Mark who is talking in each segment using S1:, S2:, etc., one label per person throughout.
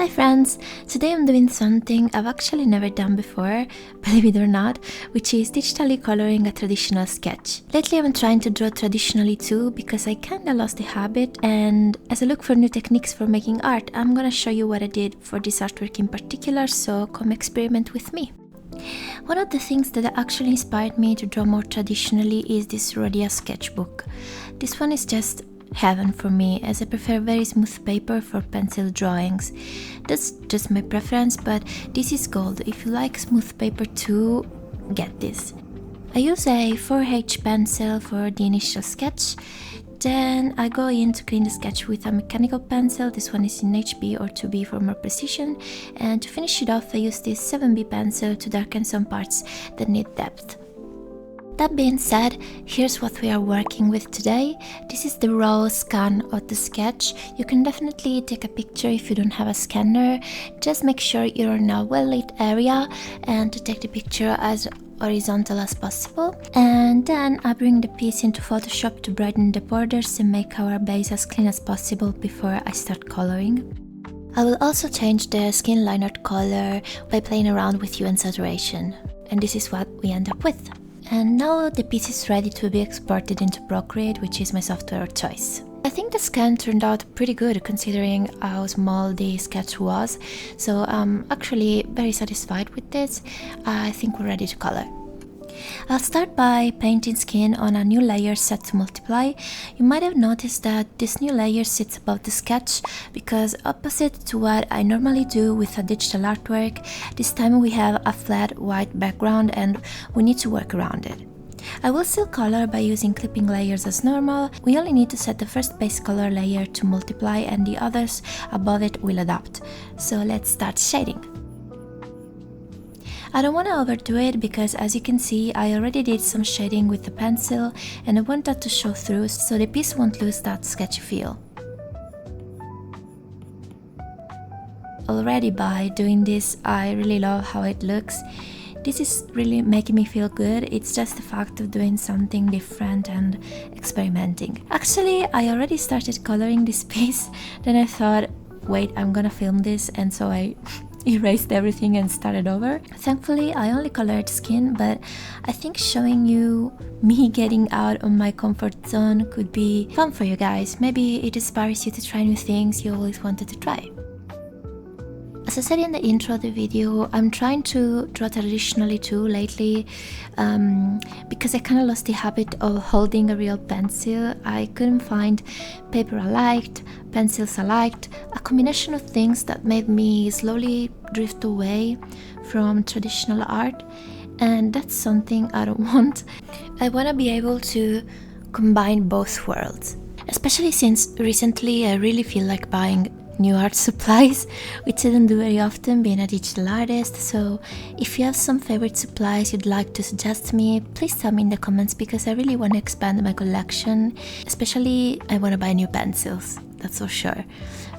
S1: Hi friends! Today I'm doing something I've actually never done before, believe it or not, which is digitally coloring a traditional sketch. Lately I'm trying to draw traditionally too because I kinda lost the habit, and as I look for new techniques for making art, I'm gonna show you what I did for this artwork in particular, so come experiment with me. One of the things that actually inspired me to draw more traditionally is this Rhodia sketchbook. This one is just heaven for me, as I prefer very smooth paper for pencil drawings. That's just my preference, but this is gold. If you like smooth paper too, get this. I use a 4H pencil for the initial sketch, then I go in to clean the sketch with a mechanical pencil. This one is in HB or 2B for more precision, and to finish it off I use this 7B pencil to darken some parts that need depth. That being said, here's what we are working with today. This is the raw scan of the sketch. You can definitely take a picture if you don't have a scanner. Just make sure you're in a well-lit area and to take the picture as horizontal as possible. And then I bring the piece into Photoshop to brighten the borders and make our base as clean as possible before I start coloring. I will also change the skin liner color by playing around with hue and saturation. And this is what we end up with. And now the piece is ready to be exported into Procreate, which is my software of choice. I think the scan turned out pretty good considering how small the sketch was, so I'm actually very satisfied with this. I think we're ready to color. I'll start by painting skin on a new layer set to multiply. You might have noticed that this new layer sits above the sketch because opposite to what I normally do with a digital artwork, this time we have a flat white background and we need to work around it. I will still color by using clipping layers as normal. We only need to set the first base color layer to multiply and the others above it will adapt. So let's start shading. I don't want to overdo it because, as you can see, I already did some shading with the pencil and I want that to show through so the piece won't lose that sketchy feel. Already by doing this, I really love how it looks. This is really making me feel good. It's just the fact of doing something different and experimenting. Actually, I already started coloring this piece, then I thought, wait, I'm gonna film this, and so I erased everything and started over. Thankfully, I only colored skin, but I think showing you me getting out of my comfort zone could be fun for you guys. Maybe it inspires you to try new things you always wanted to try. As I said in the intro of the video, I'm trying to draw traditionally too lately because I kind of lost the habit of holding a real pencil. I couldn't find paper I liked, pencils I liked, a combination of things that made me slowly drift away from traditional art, and that's something I don't want. I want to be able to combine both worlds, especially since recently I really feel like buying new art supplies, which I don't do very often being a digital artist. So if you have some favorite supplies you'd like to suggest to me, please tell me in the comments because I really want to expand my collection. Especially I want to buy new pencils, that's for sure,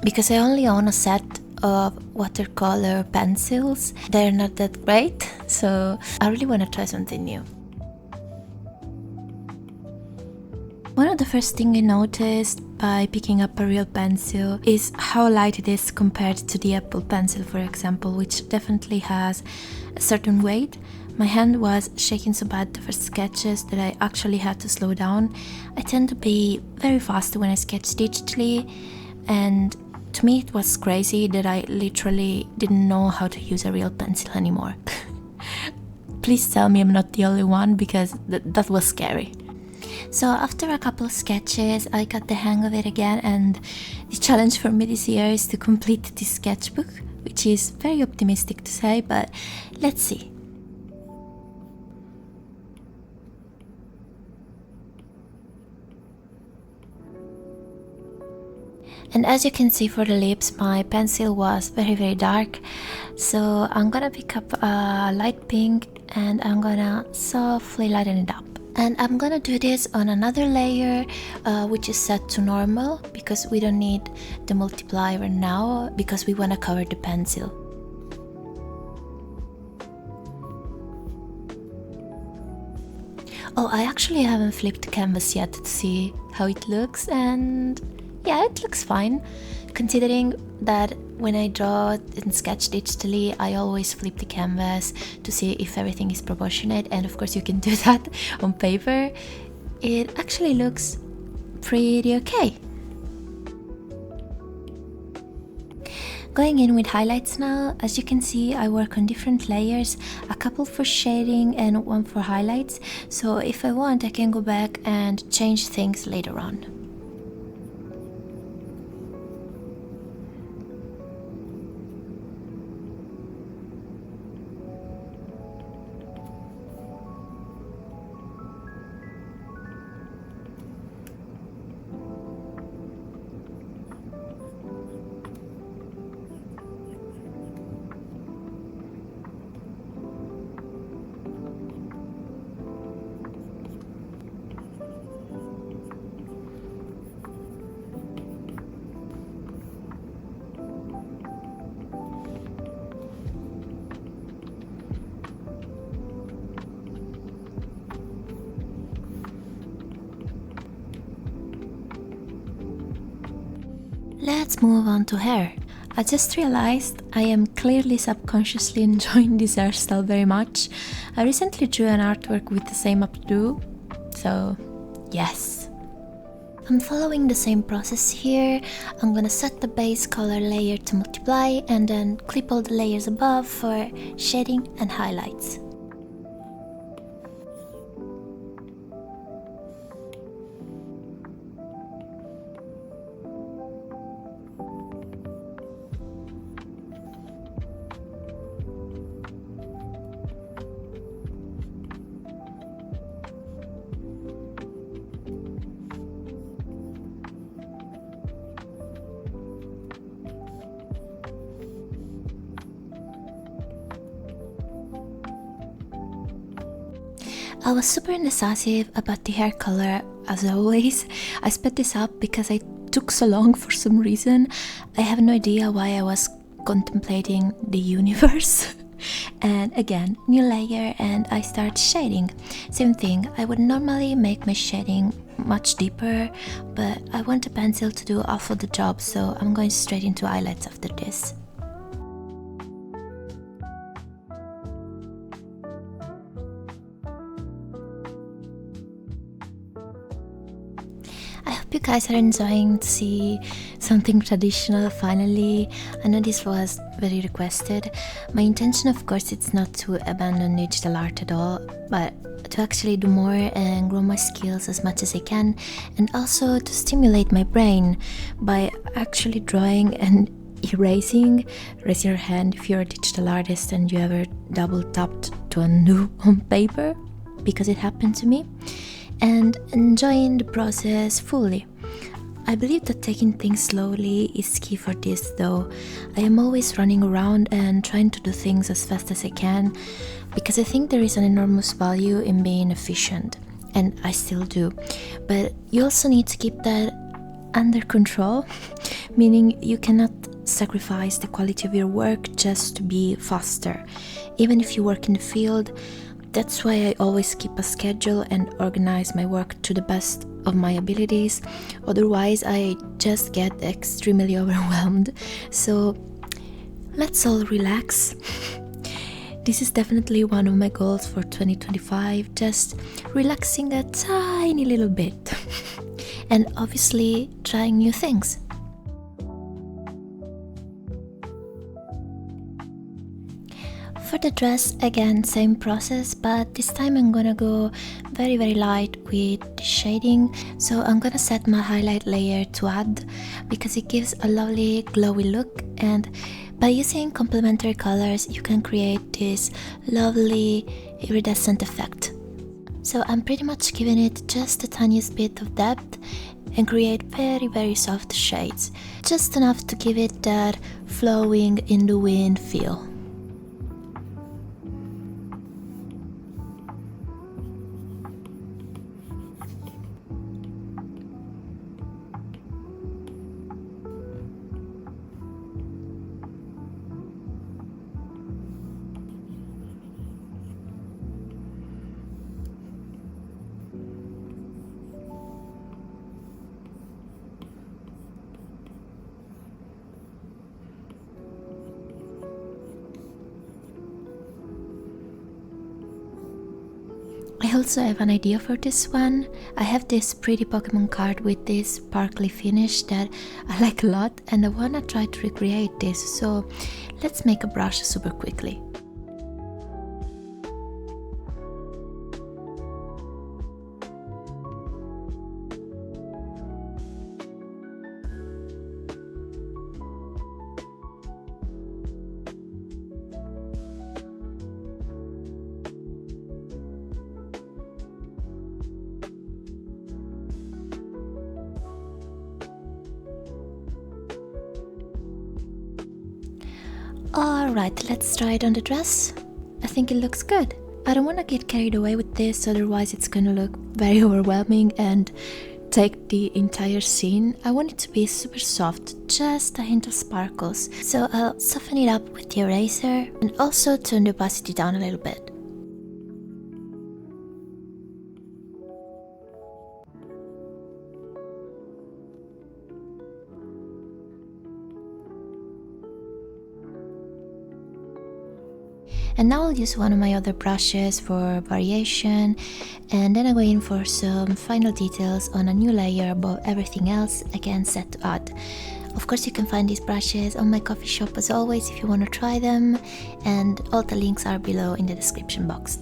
S1: because I only own a set of watercolor pencils. They're not that great, so I really want to try something new. One of the first things I noticed by picking up a real pencil is how light it is compared to the Apple Pencil, for example, which definitely has a certain weight. My hand was shaking so bad the first sketches that I actually had to slow down. I tend to be very fast when I sketch digitally, and to me it was crazy that I literally didn't know how to use a real pencil anymore. Please tell me I'm not the only one, because that was scary. So after a couple of sketches, I got the hang of it again, and the challenge for me this year is to complete this sketchbook, which is very optimistic to say, but let's see. And as you can see for the lips, my pencil was very dark, so I'm gonna pick up a light pink and I'm gonna softly lighten it up. And I'm gonna do this on another layer which is set to normal because we don't need the multiplier now because we want to cover the pencil. Oh, I actually haven't flipped the canvas yet to see how it looks, and yeah, it looks fine considering that when I draw and sketch digitally, I always flip the canvas to see if everything is proportionate, and of course you can do that on paper. It actually looks pretty okay. Going in with highlights now, as you can see I work on different layers, a couple for shading and one for highlights, so if I want I can go back and change things later on. Let's move on to hair. I just realized I am clearly subconsciously enjoying this hairstyle very much. I recently drew an artwork with the same updo, so yes. I'm following the same process here. I'm gonna set the base color layer to multiply and then clip all the layers above for shading and highlights. I was super indecisive about the hair color as always. I sped this up because I took so long for some reason. I have no idea why I was contemplating the universe. And again, new layer and I start shading. Same thing, I would normally make my shading much deeper, but I want a pencil to do half of the job, so I'm going straight into highlights after this. I hope you guys are enjoying to see something traditional finally. I know this was very requested. My intention, of course, it's not to abandon digital art at all, but to actually do more and grow my skills as much as I can, and also to stimulate my brain by actually drawing and erasing. Raise your hand if you're a digital artist and you ever double tapped to undo on paper, because it happened to me. And enjoying the process fully. I believe that taking things slowly is key for this though. I am always running around and trying to do things as fast as I can because I think there is an enormous value in being efficient, and I still do. But you also need to keep that under control, meaning you cannot sacrifice the quality of your work just to be faster. Even if you work in the field, that's why I always keep a schedule and organize my work to the best of my abilities. Otherwise, I just get extremely overwhelmed. So let's all relax. This is definitely one of my goals for 2025, just relaxing a tiny little bit. And obviously trying new things. For the dress, again, same process, but this time I'm gonna go very light with the shading. So I'm gonna set my highlight layer to add because it gives a lovely glowy look, and by using complementary colors you can create this lovely iridescent effect. So I'm pretty much giving it just the tiniest bit of depth and create very soft shades, just enough to give it that flowing in the wind feel. also have an idea for this one. I have this pretty Pokemon card with this sparkly finish that I like a lot, and I wanna try to recreate this, so let's make a brush super quickly. Alright, let's try it on the dress. I think it looks good. I don't want to get carried away with this, otherwise it's gonna look very overwhelming and take the entire scene. I want it to be super soft, just a hint of sparkles. So I'll soften it up with the eraser and also turn the opacity down a little bit. And now I'll use one of my other brushes for variation, and then I go in for some final details on a new layer above everything else, again set to add. Of course you can find these brushes on my coffee shop as always if you want to try them, and all the links are below in the description box.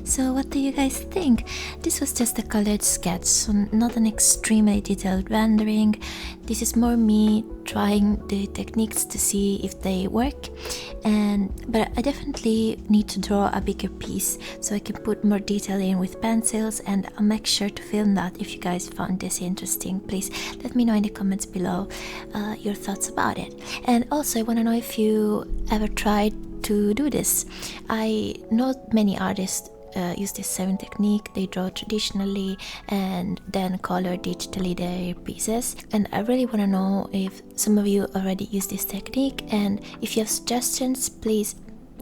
S1: So what do you guys think? This was just a colored sketch, so not an extremely detailed rendering. This is more me trying the techniques to see if they work, but I definitely need to draw a bigger piece so I can put more detail in with pencils, and I'll make sure to film that. If you guys found this interesting, please let me know in the comments below your thoughts about it. And also I want to know if you ever tried to do this. I know many artists use this same technique. They draw traditionally and then color digitally their pieces, and I really want to know if some of you already use this technique, and if you have suggestions, please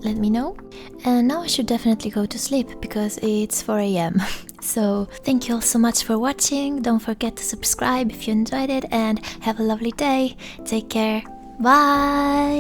S1: let me know. And now I should definitely go to sleep because it's 4 AM. So thank you all so much for watching. Don't forget to subscribe if you enjoyed it, and have a lovely day. Take care. Bye.